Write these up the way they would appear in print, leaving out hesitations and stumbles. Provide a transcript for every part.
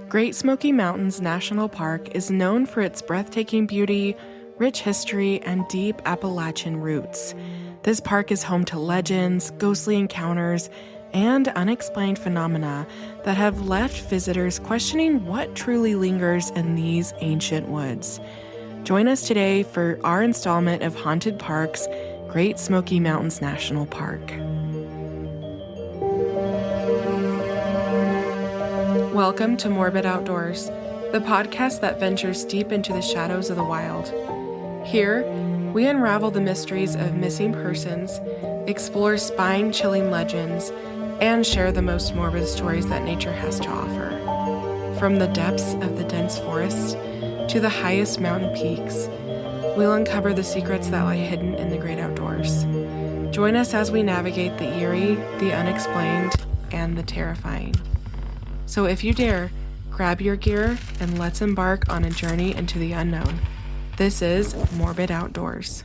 Great Smoky Mountains National Park is known for its breathtaking beauty, rich history, and deep Appalachian roots. This park is home to legends, ghostly encounters, and unexplained phenomena that have left visitors questioning what truly lingers in these ancient woods. Join us today for our installment of Haunted Parks, Great Smoky Mountains National Park. Welcome to Morbid Outdoors, the podcast that ventures deep into the shadows of the wild. Here, we unravel the mysteries of missing persons, explore spine-chilling legends, and share the most morbid stories that nature has to offer. From the depths of the dense forest to the highest mountain peaks, we'll uncover the secrets that lie hidden in the great outdoors. Join us as we navigate the eerie, the unexplained, and the terrifying. So if you dare, grab your gear and let's embark on a journey into the unknown. This is Morbid Outdoors.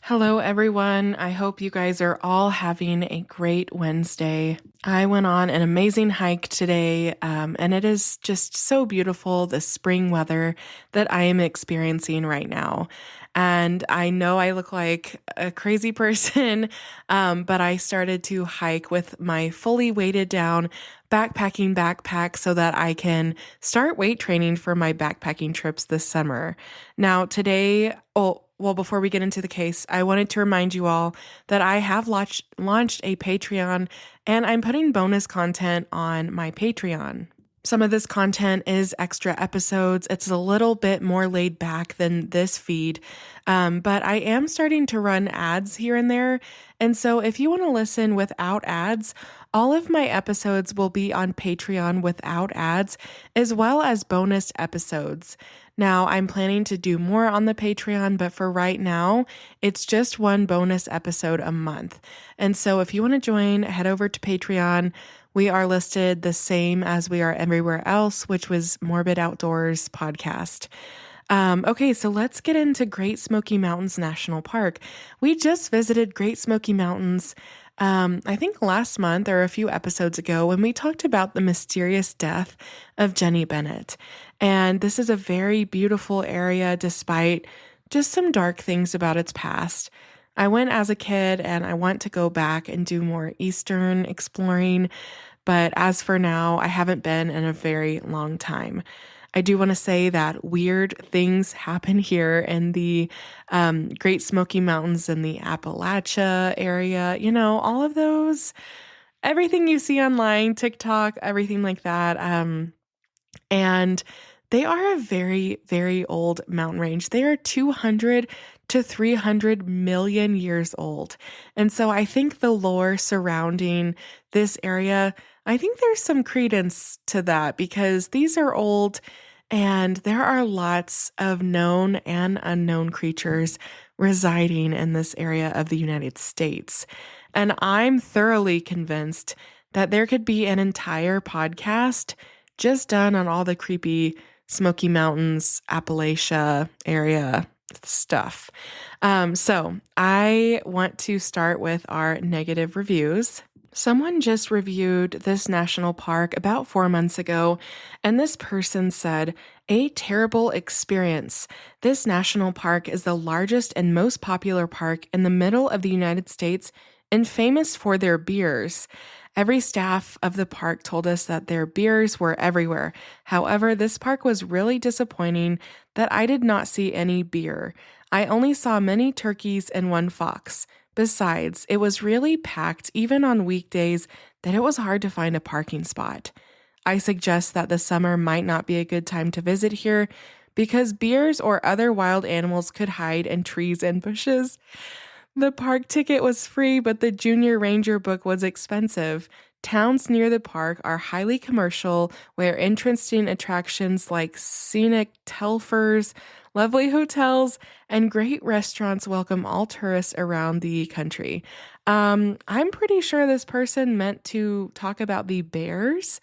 Hello, everyone. I hope you guys are all having a great Wednesday. I went on an amazing hike today, and it is just so beautiful, the spring weather that I am experiencing right now. And I know I look like a crazy person, but I started to hike with my fully weighted down backpacking backpack so that I can start weight training for my backpacking trips this summer. Now, today, before we get into the case, I wanted to remind you all that I have launched a Patreon, and I'm putting bonus content on my Patreon. Some of this content is extra episodes. It's a little bit more laid back than this feed, but I am starting to run ads here and there. And so if you want to listen without ads, all of my episodes will be on Patreon without ads, as well as bonus episodes. Now, I'm planning to do more on the Patreon, but for right now, it's just one bonus episode a month. And so if you want to join, head over to Patreon. We are listed the same as we are everywhere else, which was Morbid Outdoors Podcast. Okay, so let's get into Great Smoky Mountains National Park. We just visited Great Smoky Mountains, I think last month or a few episodes ago, when we talked about the mysterious death of Jenny Bennett. And this is a very beautiful area despite just some dark things about its past. I went as a kid and I want to go back and do more Eastern exploring, but as for now, I haven't been in a very long time. I do want to say that weird things happen here in the Great Smoky Mountains and the Appalachia area. You know, all of those, everything you see online, TikTok, everything like that. And they are a very, very old mountain range. They are 200 to 300 million years old. And so I think the lore surrounding this area, I think there's some credence to that because these are old and there are lots of known and unknown creatures residing in this area of the United States. And I'm thoroughly convinced that there could be an entire podcast just done on all the creepy Smoky Mountains, Appalachia area stuff. So I want to start with our negative reviews. Someone just reviewed this national park about 4 months ago, and this person said, "A terrible experience. This national park is the largest and most popular park in the middle of the United States and famous for their beers. Every staff of the park told us that their beers were everywhere. However, this park was really disappointing that I did not see any beer. I only saw many turkeys and one fox. Besides, it was really packed even on weekdays that it was hard to find a parking spot. I suggest that the summer might not be a good time to visit here because bears or other wild animals could hide in trees and bushes. The park ticket was free, but the Junior Ranger book was expensive. Towns near the park are highly commercial, where interesting attractions like scenic telfers, Lovely hotels and great restaurants welcome all tourists around the country. I'm pretty sure this person meant to talk about the bears,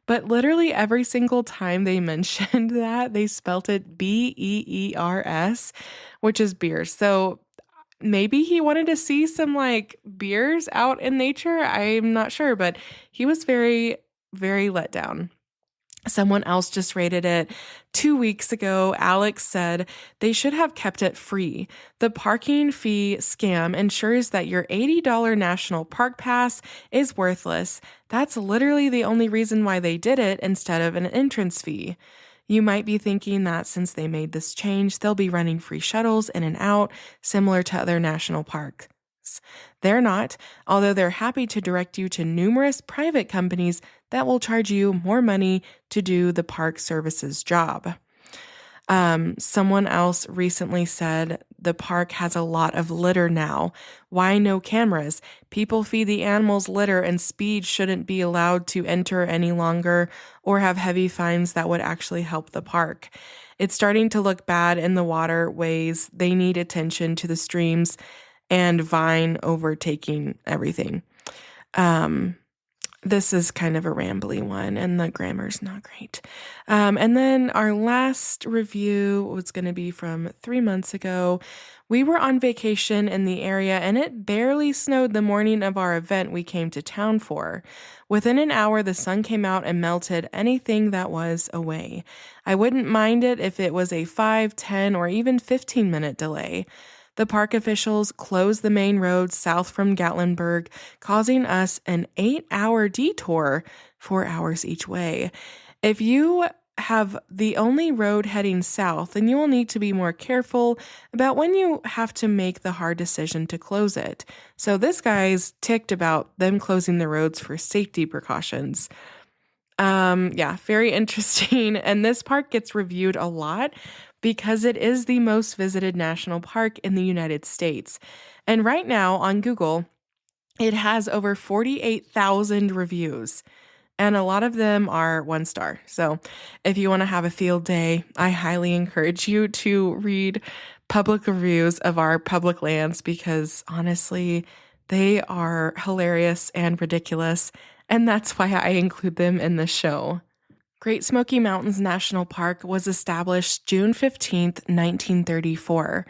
but literally every single time they mentioned that, they spelt it Beers, which is beers. So maybe he wanted to see some like beers out in nature. I'm not sure, but he was very, very let down. Someone else just rated it 2 weeks ago. Alex said they should have kept it free. The parking fee scam ensures that your $80 national park pass is worthless. That's literally the only reason why they did it instead of an entrance fee. You might be thinking that since they made this change, they'll be running free shuttles in and out, similar to other national parks. They're not, although they're happy to direct you to numerous private companies that will charge you more money to do the park services job. Someone else recently said the park has a lot of litter now. Why no cameras? People feed the animals litter and speed shouldn't be allowed to enter any longer or have heavy fines that would actually help the park. It's starting to look bad in the waterways. They need attention to the streams and vine overtaking everything. This is kind of a rambly one, and the grammar's not great. And then our last review was going to be from 3 months ago. We were on vacation in the area, and it barely snowed the morning of our event we came to town for. Within an hour, the sun came out and melted anything that was away. I wouldn't mind it if it was a 5, 10, or even 15-minute delay. The park officials closed the main road south from Gatlinburg, causing us an 8-hour detour, 4 hours each way. If you have the only road heading south, then you will need to be more careful about when you have to make the hard decision to close it. So this guy's ticked about them closing the roads for safety precautions. Yeah, very interesting. And this park gets reviewed a lot because it is the most visited national park in the United States. And right now on Google, it has over 48,000 reviews, and a lot of them are 1 star. So if you want to have a field day, I highly encourage you to read public reviews of our public lands because honestly, they are hilarious and ridiculous, and that's why I include them in the show. Great Smoky Mountains National Park was established June 15th, 1934.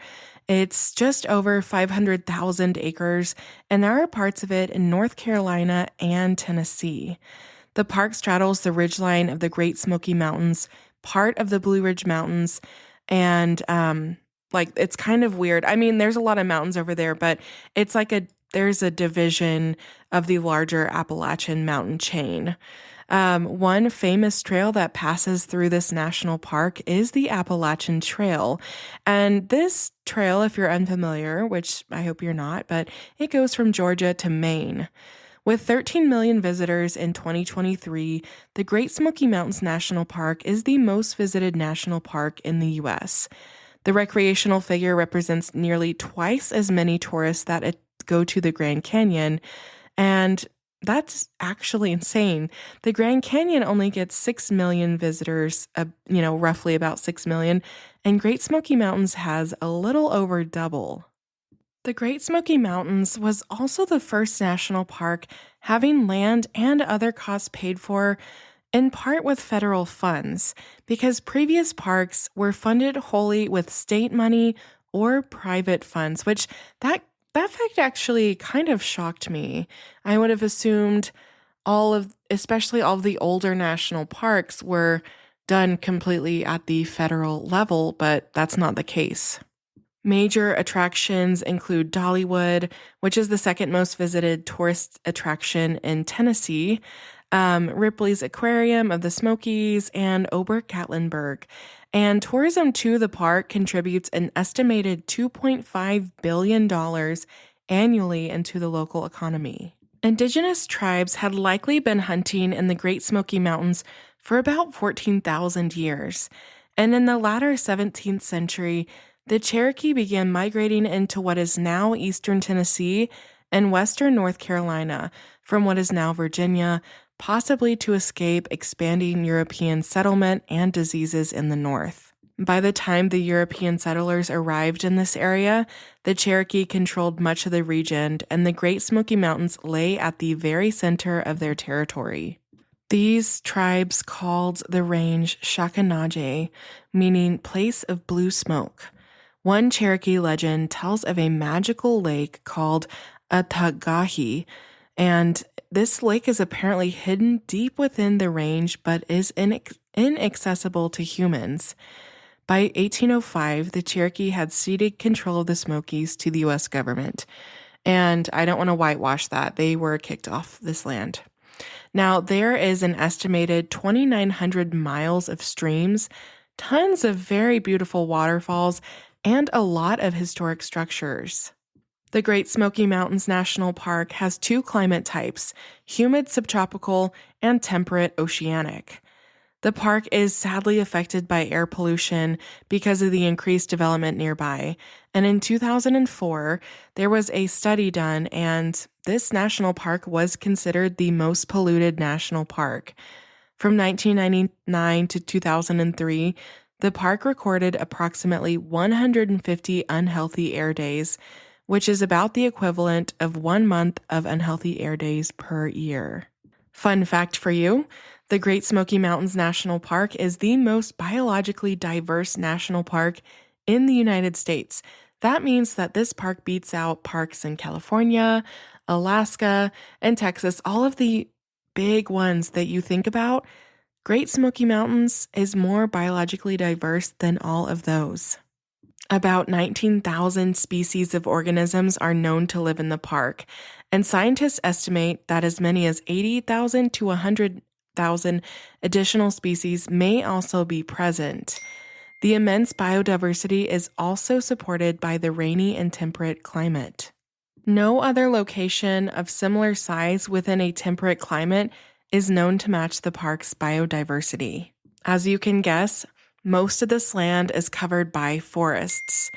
It's just over 500,000 acres, and there are parts of it in North Carolina and Tennessee. The park straddles the ridgeline of the Great Smoky Mountains, part of the Blue Ridge Mountains, and it's kind of weird. I mean, there's a lot of mountains over there, but it's like there's a division of the larger Appalachian mountain chain. One famous trail that passes through this national park is the Appalachian Trail. And this trail, if you're unfamiliar, which I hope you're not, but it goes from Georgia to Maine. With 13 million visitors in 2023, the Great Smoky Mountains National Park is the most visited national park in the U.S. The recreational figure represents nearly twice as many tourists that go to the Grand Canyon, and that's actually insane. The Grand Canyon only gets 6 million visitors, roughly about 6 million, and Great Smoky Mountains has a little over double. The Great Smoky Mountains was also the first national park having land and other costs paid for in part with federal funds, because previous parks were funded wholly with state money or private funds, which that fact actually kind of shocked me. I would have assumed especially all of the older national parks were done completely at the federal level, but that's not the case. Major attractions include Dollywood, which is the second most visited tourist attraction in Tennessee, Ripley's Aquarium of the Smokies, and Ober-Gatlinburg. And tourism to the park contributes an estimated $2.5 billion annually into the local economy. Indigenous tribes had likely been hunting in the Great Smoky Mountains for about 14,000 years. And in the latter 17th century, the Cherokee began migrating into what is now eastern Tennessee and western North Carolina from what is now Virginia, possibly to escape expanding European settlement and diseases in the north. By the time the European settlers arrived in this area, the Cherokee controlled much of the region, and the Great Smoky Mountains lay at the very center of their territory. These tribes called the range Shakanage, meaning place of blue smoke. One Cherokee legend tells of a magical lake called Atagahi, and this lake is apparently hidden deep within the range but is inaccessible to humans. By 1805, the Cherokee had ceded control of the Smokies to the U.S. government, and I don't want to whitewash that. They were kicked off this land. Now, there is an estimated 2,900 miles of streams, tons of very beautiful waterfalls, and a lot of historic structures. The Great Smoky Mountains National Park has two climate types, humid subtropical and temperate oceanic. The park is sadly affected by air pollution because of the increased development nearby. And in 2004, there was a study done, and this national park was considered the most polluted national park. From 1999 to 2003, the park recorded approximately 150 unhealthy air days, which is about the equivalent of 1 month of unhealthy air days per year. Fun fact for you, the Great Smoky Mountains National Park is the most biologically diverse national park in the United States. That means that this park beats out parks in California, Alaska, and Texas, all of the big ones that you think about. Great Smoky Mountains is more biologically diverse than all of those. About 19,000 species of organisms are known to live in the park, and scientists estimate that as many as 80,000 to 100,000 additional species may also be present. The immense biodiversity is also supported by the rainy and temperate climate. No other location of similar size within a temperate climate is known to match the park's biodiversity. As you can guess, most of this land is covered by forests.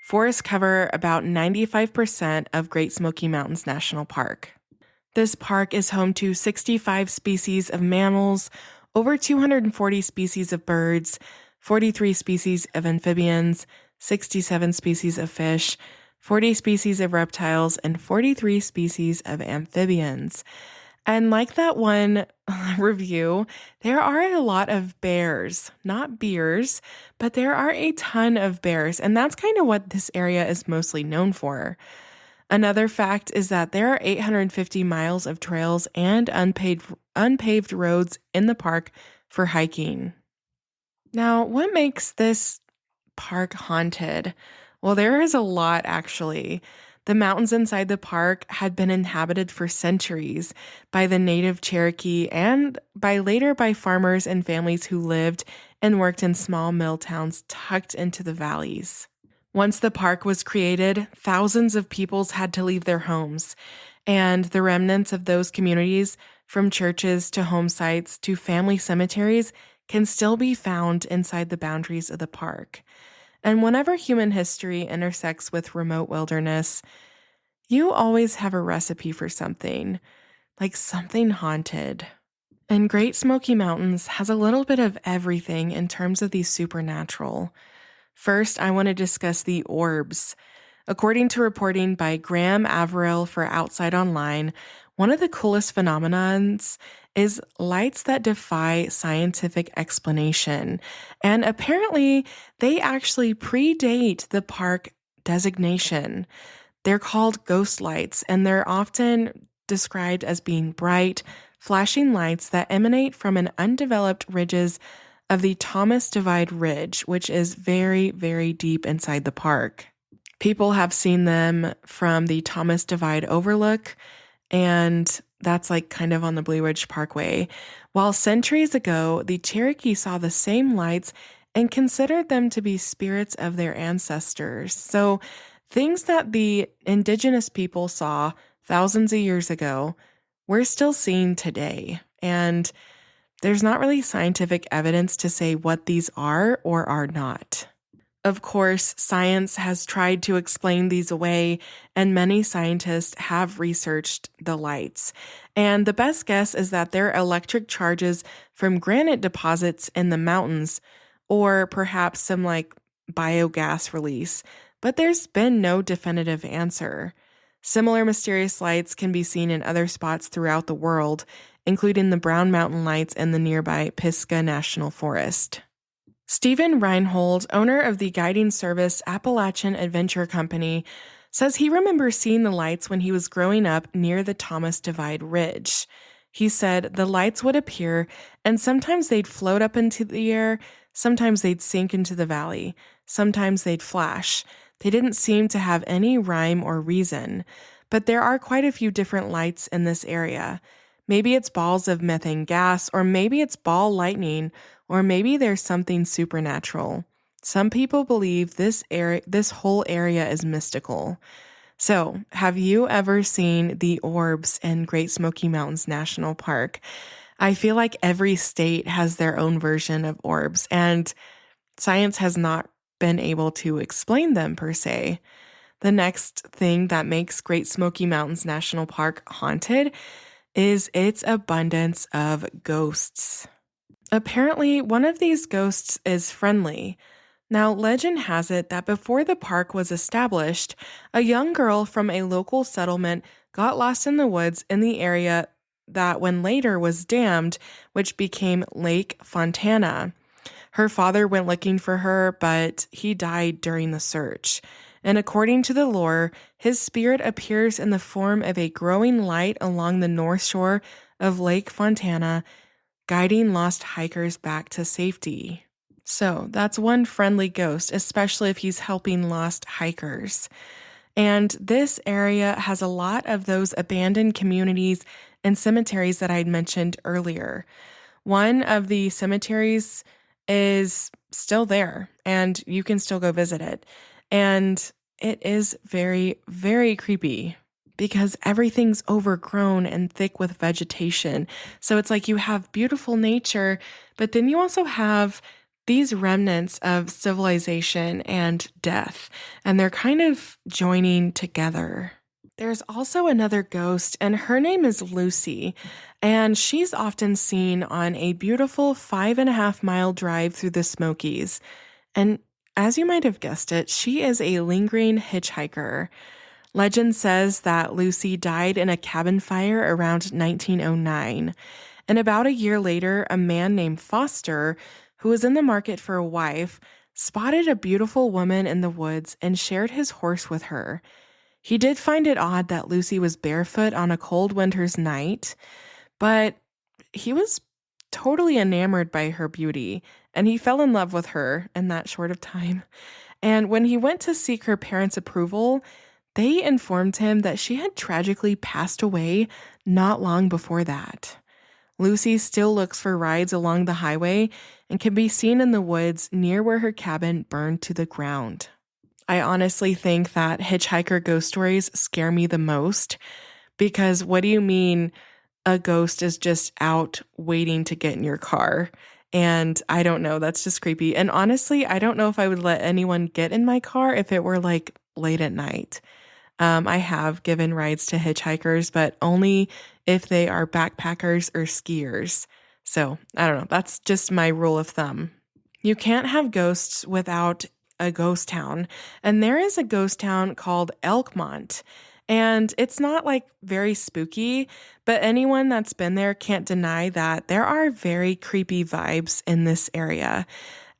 Forests cover about 95% of Great Smoky Mountains National Park. This park is home to 65 species of mammals, over 240 species of birds, 43 species of amphibians, 67 species of fish, 40 species of reptiles, and 43 species of amphibians. And like that one review, there are a lot of bears, not beers, but there are a ton of bears, and that's kind of what this area is mostly known for. Another fact is that there are 850 miles of trails and unpaved roads in the park for hiking. Now, what makes this park haunted? Well, there is a lot, actually. The mountains inside the park had been inhabited for centuries by the native Cherokee and later by farmers and families who lived and worked in small mill towns tucked into the valleys. Once the park was created, thousands of peoples had to leave their homes, and the remnants of those communities, from churches to home sites to family cemeteries, can still be found inside the boundaries of the park. And whenever human history intersects with remote wilderness, you always have a recipe for something, like something haunted. And Great Smoky Mountains has a little bit of everything in terms of the supernatural. First, I want to discuss the orbs. According to reporting by Graham Averill for Outside Online, one of the coolest phenomenons is lights that defy scientific explanation. And apparently, they actually predate the park designation. They're called ghost lights, and they're often described as being bright, flashing lights that emanate from an undeveloped ridges of the Thomas Divide Ridge, which is very, very deep inside the park. People have seen them from the Thomas Divide Overlook, and that's like kind of on the Blue Ridge Parkway. While centuries ago, the Cherokee saw the same lights and considered them to be spirits of their ancestors. So things that the indigenous people saw thousands of years ago, we're still seeing today. And there's not really scientific evidence to say what these are or are not. Of course, science has tried to explain these away, and many scientists have researched the lights. And the best guess is that they're electric charges from granite deposits in the mountains, or perhaps some like biogas release, but there's been no definitive answer. Similar mysterious lights can be seen in other spots throughout the world, including the Brown Mountain Lights and the nearby Pisgah National Forest. Stephen Reinhold, owner of the guiding service Appalachian Adventure Company, says he remembers seeing the lights when he was growing up near the Thomas Divide Ridge. He said the lights would appear, and sometimes they'd float up into the air, sometimes they'd sink into the valley, sometimes they'd flash. They didn't seem to have any rhyme or reason, but there are quite a few different lights in this area. Maybe it's balls of methane gas, or maybe it's ball lightning, or maybe there's something supernatural. Some people believe this whole area is mystical. So, have you ever seen the orbs in Great Smoky Mountains National Park? I feel like every state has their own version of orbs, and science has not been able to explain them per se. The next thing that makes Great Smoky Mountains National Park haunted is its abundance of ghosts. Apparently, one of these ghosts is friendly. Now, legend has it that before the park was established, a young girl from a local settlement got lost in the woods in the area that when later was dammed, which became Lake Fontana. Her father went looking for her, but he died during the search. And according to the lore, his spirit appears in the form of a growing light along the north shore of Lake Fontana, guiding lost hikers back to safety. So that's one friendly ghost, especially if he's helping lost hikers. And this area has a lot of those abandoned communities and cemeteries that I'd mentioned earlier. One of the cemeteries is still there, and you can still go visit it. And it is very, very creepy because everything's overgrown and thick with vegetation. So it's like you have beautiful nature, but then you also have these remnants of civilization and death, and they're kind of joining together. There's also another ghost, and her name is Lucy, and she's often seen on a beautiful 5.5-mile drive through the Smokies. And as you might have guessed it, she is a lingering hitchhiker. Legend says that Lucy died in a cabin fire around 1909, and about a year later, a man named Foster, who was in the market for a wife, spotted a beautiful woman in the woods and shared his horse with her. He did find it odd that Lucy was barefoot on a cold winter's night, but he was totally enamored by her beauty, and he fell in love with her in that short of time. And when he went to seek her parents' approval, they informed him that she had tragically passed away not long before that. Lucy still looks for rides along the highway and can be seen in the woods near where her cabin burned to the ground. I honestly think that hitchhiker ghost stories scare me the most, because what do you mean a ghost is just out waiting to get in your car? And I don't know, that's just creepy. And honestly, I don't know if I would let anyone get in my car if it were like late at night. I have given rides to hitchhikers, but only if they are backpackers or skiers. So I don't know. That's just my rule of thumb. You can't have ghosts without a ghost town. And there is a ghost town called Elkmont. And it's not like very spooky, but anyone that's been there can't deny that there are very creepy vibes in this area.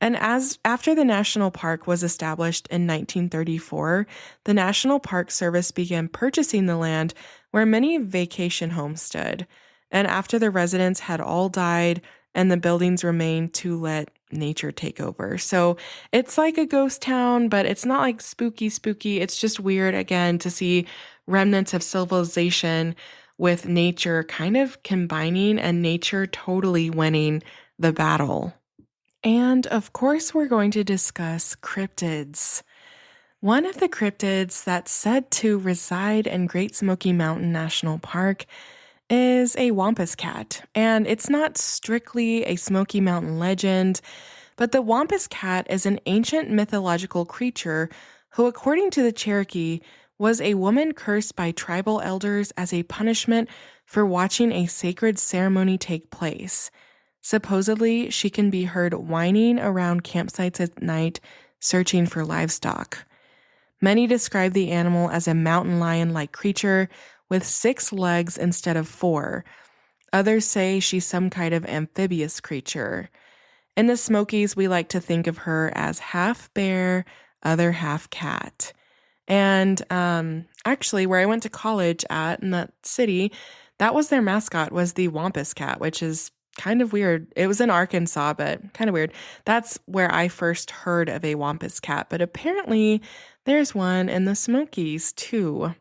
And after the national park was established in 1934, the National Park Service began purchasing the land where many vacation homes stood. And after the residents had all died and the buildings remained to let nature take over. So it's like a ghost town, but it's not like spooky. It's just weird, again, to see remnants of civilization with nature kind of combining and nature totally winning the battle. And of course, we're going to discuss cryptids. One of the cryptids that's said to reside in Great Smoky Mountain National Park is a wampus cat. And it's not strictly a Smoky Mountain legend, but the wampus cat is an ancient mythological creature who, according to the Cherokee, was a woman cursed by tribal elders as a punishment for watching a sacred ceremony take place. Supposedly, she can be heard whining around campsites at night, searching for livestock. Many describe the animal as a mountain lion-like creature with 6 legs instead of 4. Others say she's some kind of amphibious creature. In the Smokies, we like to think of her as half bear, other half cat. And actually, where I went to college at in that city, that was their mascot, was the Wampus cat, which is kind of weird. It was in Arkansas, but kind of weird. That's where I first heard of a Wampus cat, but apparently there's one in the Smokies too.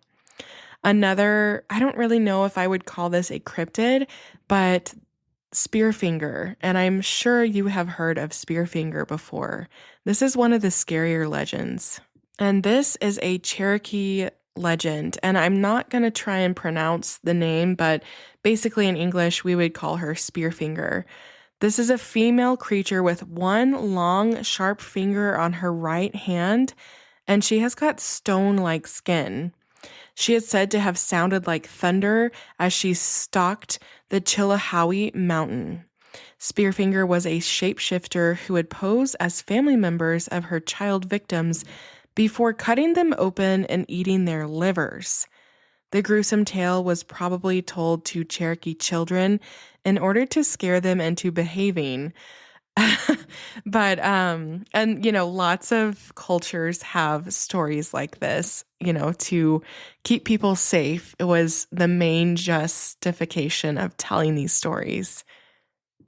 Another, I don't really know if I would call this a cryptid, but Spearfinger, and I'm sure you have heard of Spearfinger before. This is one of the scarier legends. And this is a Cherokee legend, and I'm not going to try and pronounce the name, but basically in English, we would call her Spearfinger. This is a female creature with one long, sharp finger on her right hand, and she has got stone-like skin. She is said to have sounded like thunder as she stalked the Chilhowee Mountain. Spearfinger was a shapeshifter who would pose as family members of her child victims before cutting them open and eating their livers. The gruesome tale was probably told to Cherokee children in order to scare them into behaving. But, and, lots of cultures have stories like this, to keep people safe. It was the main justification of telling these stories.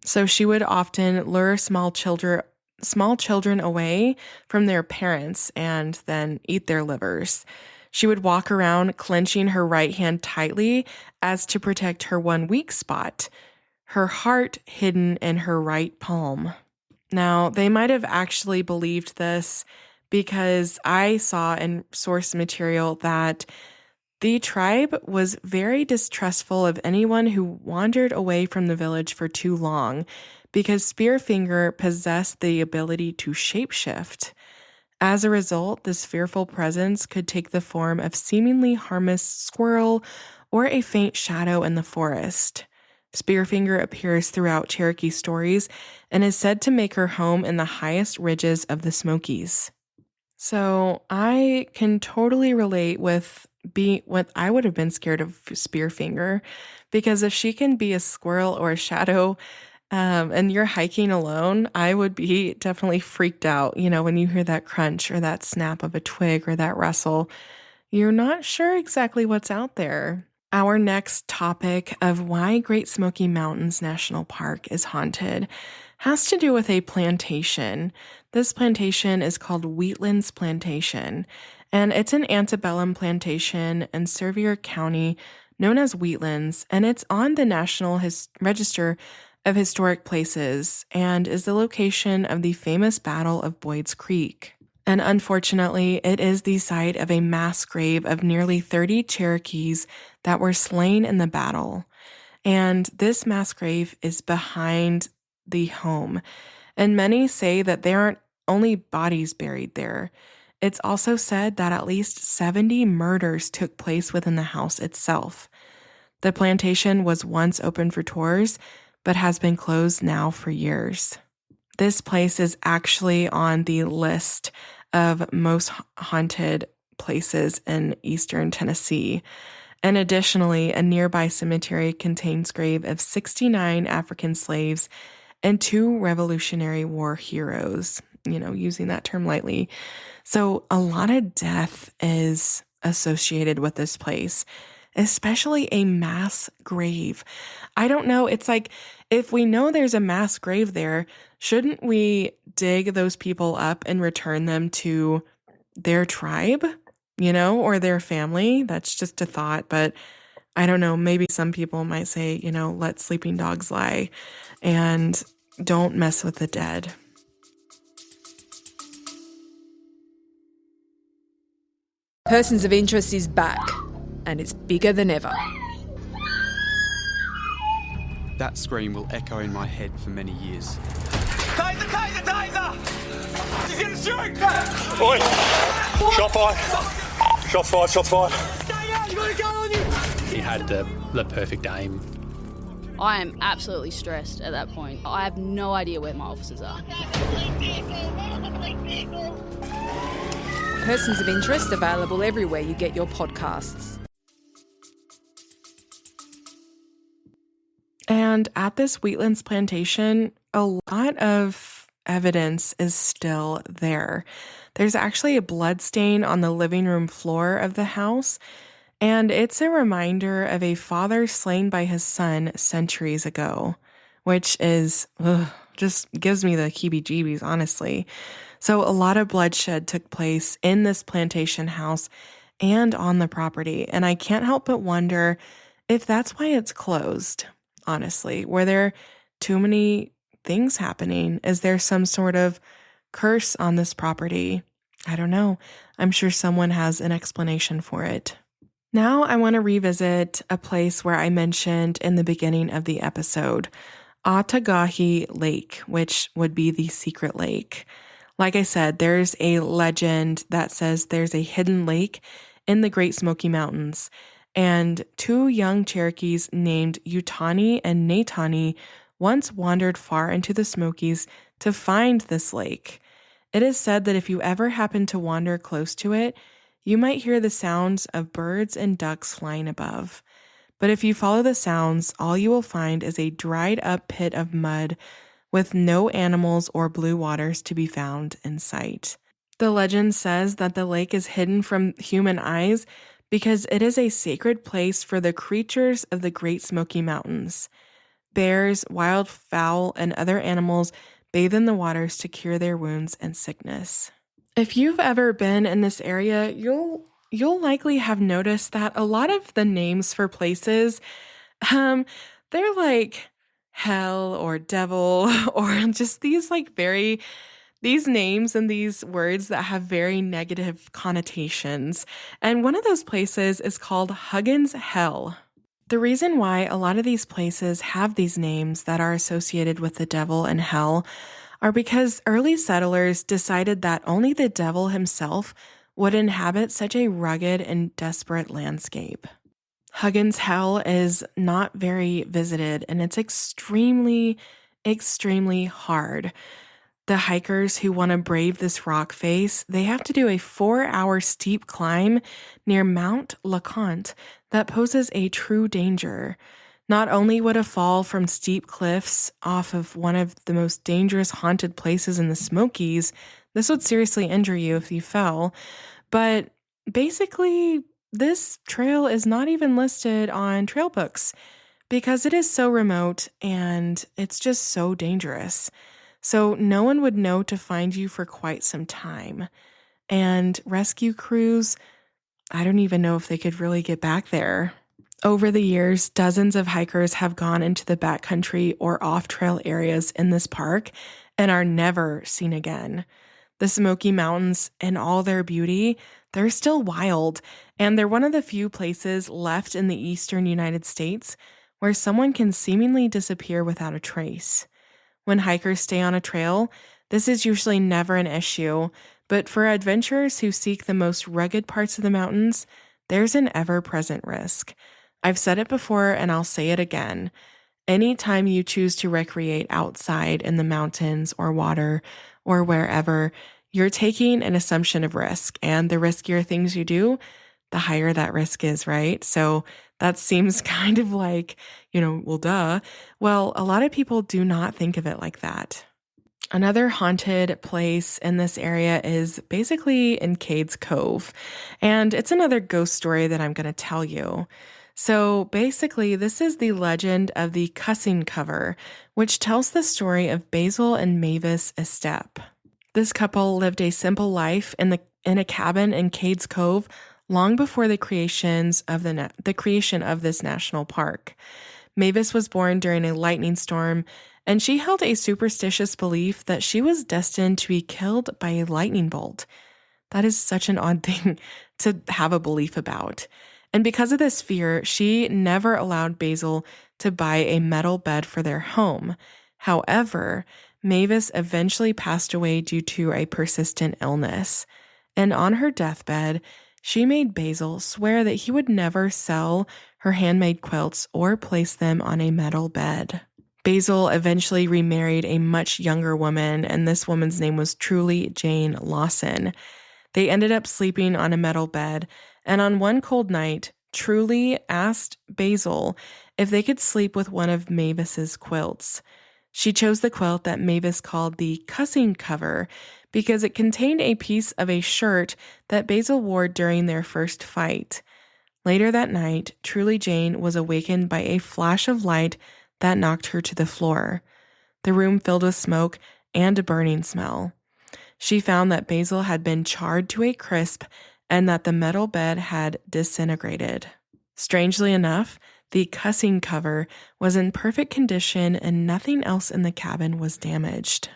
So she would often lure small children away from their parents and then eat their livers. She would walk around clenching her right hand tightly as to protect her one weak spot, her heart hidden in her right palm. Now, they might have actually believed this because I saw in source material that the tribe was very distrustful of anyone who wandered away from the village for too long because Spearfinger possessed the ability to shapeshift. As a result, this fearful presence could take the form of seemingly harmless squirrel or a faint shadow in the forest. Spearfinger appears throughout Cherokee stories and is said to make her home in the highest ridges of the Smokies. So I can totally relate with what I would have been scared of Spearfinger, because if she can be a squirrel or a shadow, and you're hiking alone, I would be definitely freaked out. When you hear that crunch or that snap of a twig or that rustle, you're not sure exactly what's out there. Our next topic of why Great Smoky Mountains National Park is haunted has to do with a plantation. This plantation is called Wheatlands Plantation, and it's an antebellum plantation in Sevier County known as Wheatlands, and it's on the National Register of Historic Places and is the location of the famous Battle of Boyd's Creek. And unfortunately, it is the site of a mass grave of nearly 30 Cherokees that were slain in the battle. And this mass grave is behind the home. And many say that there aren't only bodies buried there. It's also said that at least 70 murders took place within the house itself. The plantation was once open for tours, but has been closed now for years. This place is actually on the list of most haunted places in eastern Tennessee. And additionally, a nearby cemetery contains grave of 69 African slaves and 2 Revolutionary War heroes, using that term lightly. So a lot of death is associated with this place, especially a mass grave. I don't know. It's like, if we know there's a mass grave there, shouldn't we dig those people up and return them to their tribe, or their family? That's just a thought, but I don't know. Maybe some people might say, let sleeping dogs lie and don't mess with the dead. Persons of Interest is back, and it's bigger than ever. That scream will echo in my head for many years. Taser! Taser! Taser! He's going to shoot! Oi! Shot fired! Shot fired! Shot fired! Stay out! You got a gun on you! He had the perfect aim. I am absolutely stressed at that point. I have no idea where my officers are. Persons of Interest available everywhere you get your podcasts. And at this Wheatlands plantation, a lot of evidence is still there. There's actually a blood stain on the living room floor of the house, and it's a reminder of a father slain by his son centuries ago, which is just gives me the heebie-jeebies, honestly. So a lot of bloodshed took place in this plantation house and on the property, and I can't help but wonder if that's why it's closed. Honestly, were there too many things happening? Is there some sort of curse on this property? I don't know. I'm sure someone has an explanation for it. Now I want to revisit a place where I mentioned in the beginning of the episode, Atagahi Lake, which would be the secret lake. Like I said, there's a legend that says there's a hidden lake in the Great Smoky Mountains, and two young Cherokees named Yutani and Natani once wandered far into the Smokies to find this lake. It is said that if you ever happen to wander close to it, you might hear the sounds of birds and ducks flying above. But if you follow the sounds, all you will find is a dried up pit of mud with no animals or blue waters to be found in sight. The legend says that the lake is hidden from human eyes because it is a sacred place for the creatures of the Great Smoky Mountains. Bears, wildfowl, and other animals bathe in the waters to cure their wounds and sickness. If you've ever been in this area, you'll likely have noticed that a lot of the names for places, they're like hell or devil or just these names and these words that have very negative connotations. And one of those places is called Huggins Hell. The reason why a lot of these places have these names that are associated with the devil and hell are because early settlers decided that only the devil himself would inhabit such a rugged and desperate landscape. Huggins Hell is not very visited, and it's extremely, extremely hard. The hikers who want to brave this rock face, they have to do a 4-hour steep climb near Mount LeConte that poses a true danger. Not only would a fall from steep cliffs off of one of the most dangerous haunted places in the Smokies, this would seriously injure you if you fell, but basically this trail is not even listed on trail books because it is so remote and it's just so dangerous. So no one would know to find you for quite some time. And rescue crews, I don't even know if they could really get back there. Over the years, dozens of hikers have gone into the backcountry or off-trail areas in this park and are never seen again. The Smoky Mountains, in all their beauty, they're still wild, and they're one of the few places left in the eastern United States where someone can seemingly disappear without a trace. When hikers stay on a trail, this is usually never an issue, but for adventurers who seek the most rugged parts of the mountains, there's an ever-present risk. I've said it before and I'll say it again. Anytime you choose to recreate outside in the mountains or water or wherever, you're taking an assumption of risk, and the riskier things you do, the higher that risk is, right? So that seems kind of like, well, duh. Well, a lot of people do not think of it like that. Another haunted place in this area is basically in Cades Cove, and it's another ghost story that I'm going to tell you. So basically, this is the legend of the cussing cover, which tells the story of Basil and Mavis Estep. This couple lived a simple life in a cabin in Cades Cove long before the creation of this national park. Mavis was born during a lightning storm, and she held a superstitious belief that she was destined to be killed by a lightning bolt. That is such an odd thing to have a belief about. And because of this fear, she never allowed Basil to buy a metal bed for their home. However, Mavis eventually passed away due to a persistent illness. And on her deathbed, she made Basil swear that he would never sell her handmade quilts, or place them on a metal bed. Basil eventually remarried a much younger woman, and this woman's name was Truly Jane Lawson. They ended up sleeping on a metal bed, and on one cold night, Truly asked Basil if they could sleep with one of Mavis's quilts. She chose the quilt that Mavis called the cussing cover because it contained a piece of a shirt that Basil wore during their first fight. Later that night, Truly Jane was awakened by a flash of light that knocked her to the floor. The room filled with smoke and a burning smell. She found that Basil had been charred to a crisp and that the metal bed had disintegrated. Strangely enough, the cussing cover was in perfect condition and nothing else in the cabin was damaged.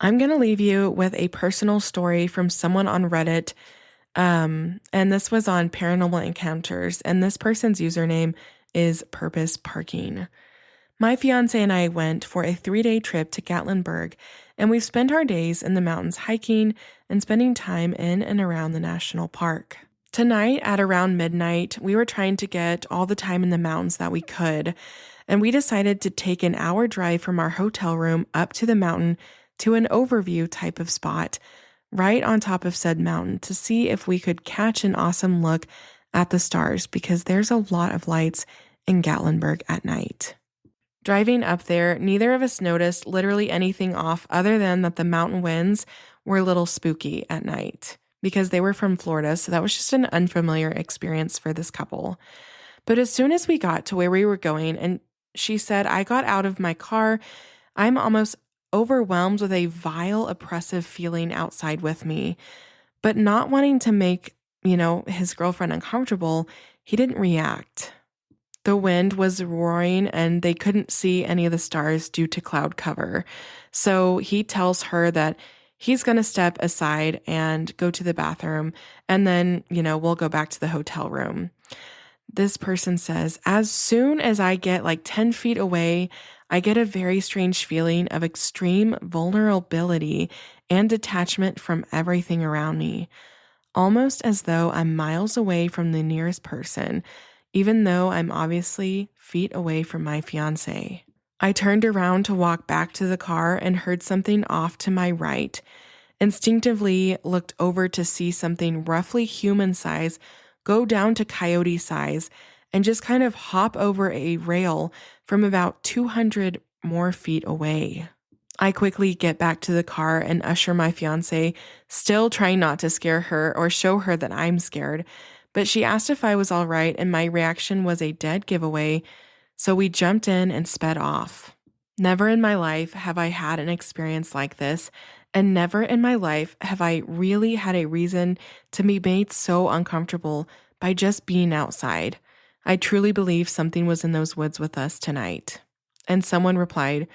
I'm going to leave you with a personal story from someone on Reddit, and this was on Paranormal Encounters, and this person's username is Purpose Parking. My fiance and I went for a 3-day trip to Gatlinburg, and we spent our days in the mountains hiking and spending time in and around the national park. Tonight, at around midnight, we were trying to get all the time in the mountains that we could, and we decided to take an hour drive from our hotel room up to the mountain to an overview type of spot right on top of said mountain to see if we could catch an awesome look at the stars, because there's a lot of lights in Gatlinburg at night. Driving up there, neither of us noticed literally anything off other than that the mountain winds were a little spooky at night because they were from Florida, so that was just an unfamiliar experience for this couple. But as soon as we got to where we were going, and she said, I got out of my car, I'm almost overwhelmed with a vile, oppressive feeling outside with me. But not wanting to make, his girlfriend uncomfortable, he didn't react. The wind was roaring and they couldn't see any of the stars due to cloud cover. So he tells her that he's going to step aside and go to the bathroom, and then, we'll go back to the hotel room. This person says, as soon as I get like 10 feet away, I get a very strange feeling of extreme vulnerability and detachment from everything around me, almost as though I'm miles away from the nearest person, even though I'm obviously feet away from my fiance. I turned around to walk back to the car and heard something off to my right. Instinctively looked over to see something roughly human size go down to coyote size and just kind of hop over a rail from about 200 more feet away. I quickly get back to the car and usher my fiance, still trying not to scare her or show her that I'm scared. But she asked if I was all right, and my reaction was a dead giveaway, so we jumped in and sped off. Never in my life have I had an experience like this, and never in my life have I really had a reason to be made so uncomfortable by just being outside. I truly believe something was in those woods with us tonight. And someone replied,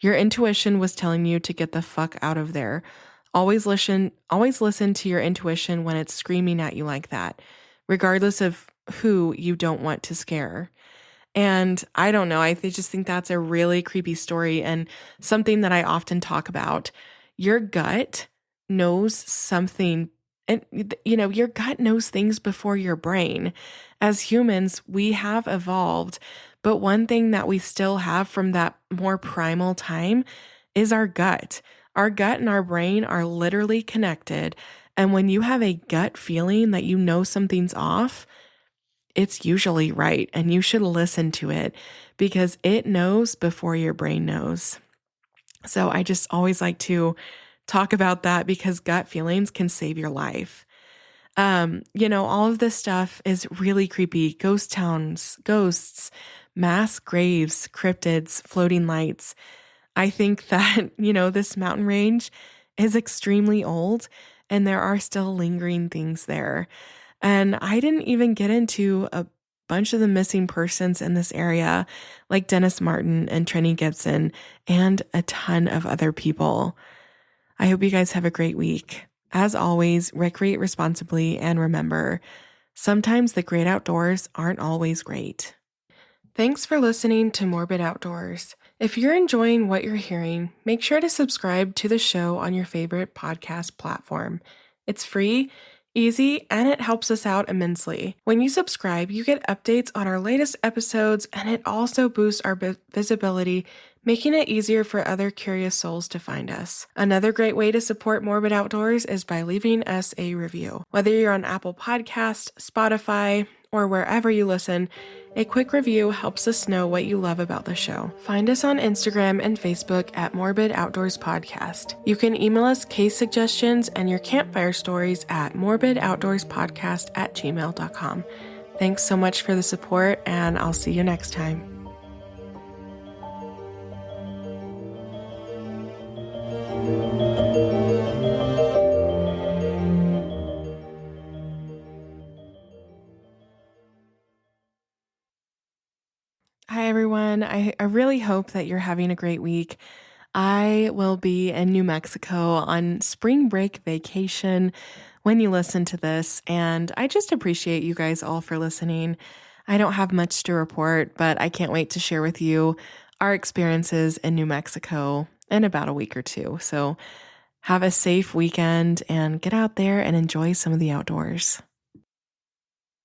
your intuition was telling you to get the fuck out of there. Always listen to your intuition when it's screaming at you like that, regardless of who you don't want to scare. And I don't know, I just think that's a really creepy story and something that I often talk about. Your gut knows something, and your gut knows things before your brain. As humans, we have evolved, but one thing that we still have from that more primal time is our gut. Our gut and our brain are literally connected. And when you have a gut feeling that you know something's off, it's usually right, and you should listen to it because it knows before your brain knows. So I just always like to talk about that because gut feelings can save your life. All of this stuff is really creepy. Ghost towns, ghosts, mass graves, cryptids, floating lights. I think that, this mountain range is extremely old and there are still lingering things there. And I didn't even get into a bunch of the missing persons in this area, like Dennis Martin and Trenny Gibson, and a ton of other people. I hope you guys have a great week. As always, recreate responsibly, and remember, sometimes the great outdoors aren't always great. Thanks for listening to Morbid Outdoors. If you're enjoying what you're hearing, make sure to subscribe to the show on your favorite podcast platform. It's free. easy, and it helps us out immensely. When you subscribe, you get updates on our latest episodes, and it also boosts our visibility, making it easier for other curious souls to find us. Another great way to support Morbid Outdoors is by leaving us a review. Whether you're on Apple Podcasts, Spotify, or wherever you listen, a quick review helps us know what you love about the show. Find us on Instagram and Facebook at Morbid Outdoors Podcast. You can email us case suggestions and your campfire stories at morbidoutdoorspodcast@gmail.com. Thanks so much for the support, and I'll see you next time. Hi, everyone. I really hope that you're having a great week. I will be in New Mexico on spring break vacation when you listen to this, and I just appreciate you guys all for listening. I don't have much to report, but I can't wait to share with you our experiences in New Mexico in about a week or two. So have a safe weekend and get out there and enjoy some of the outdoors.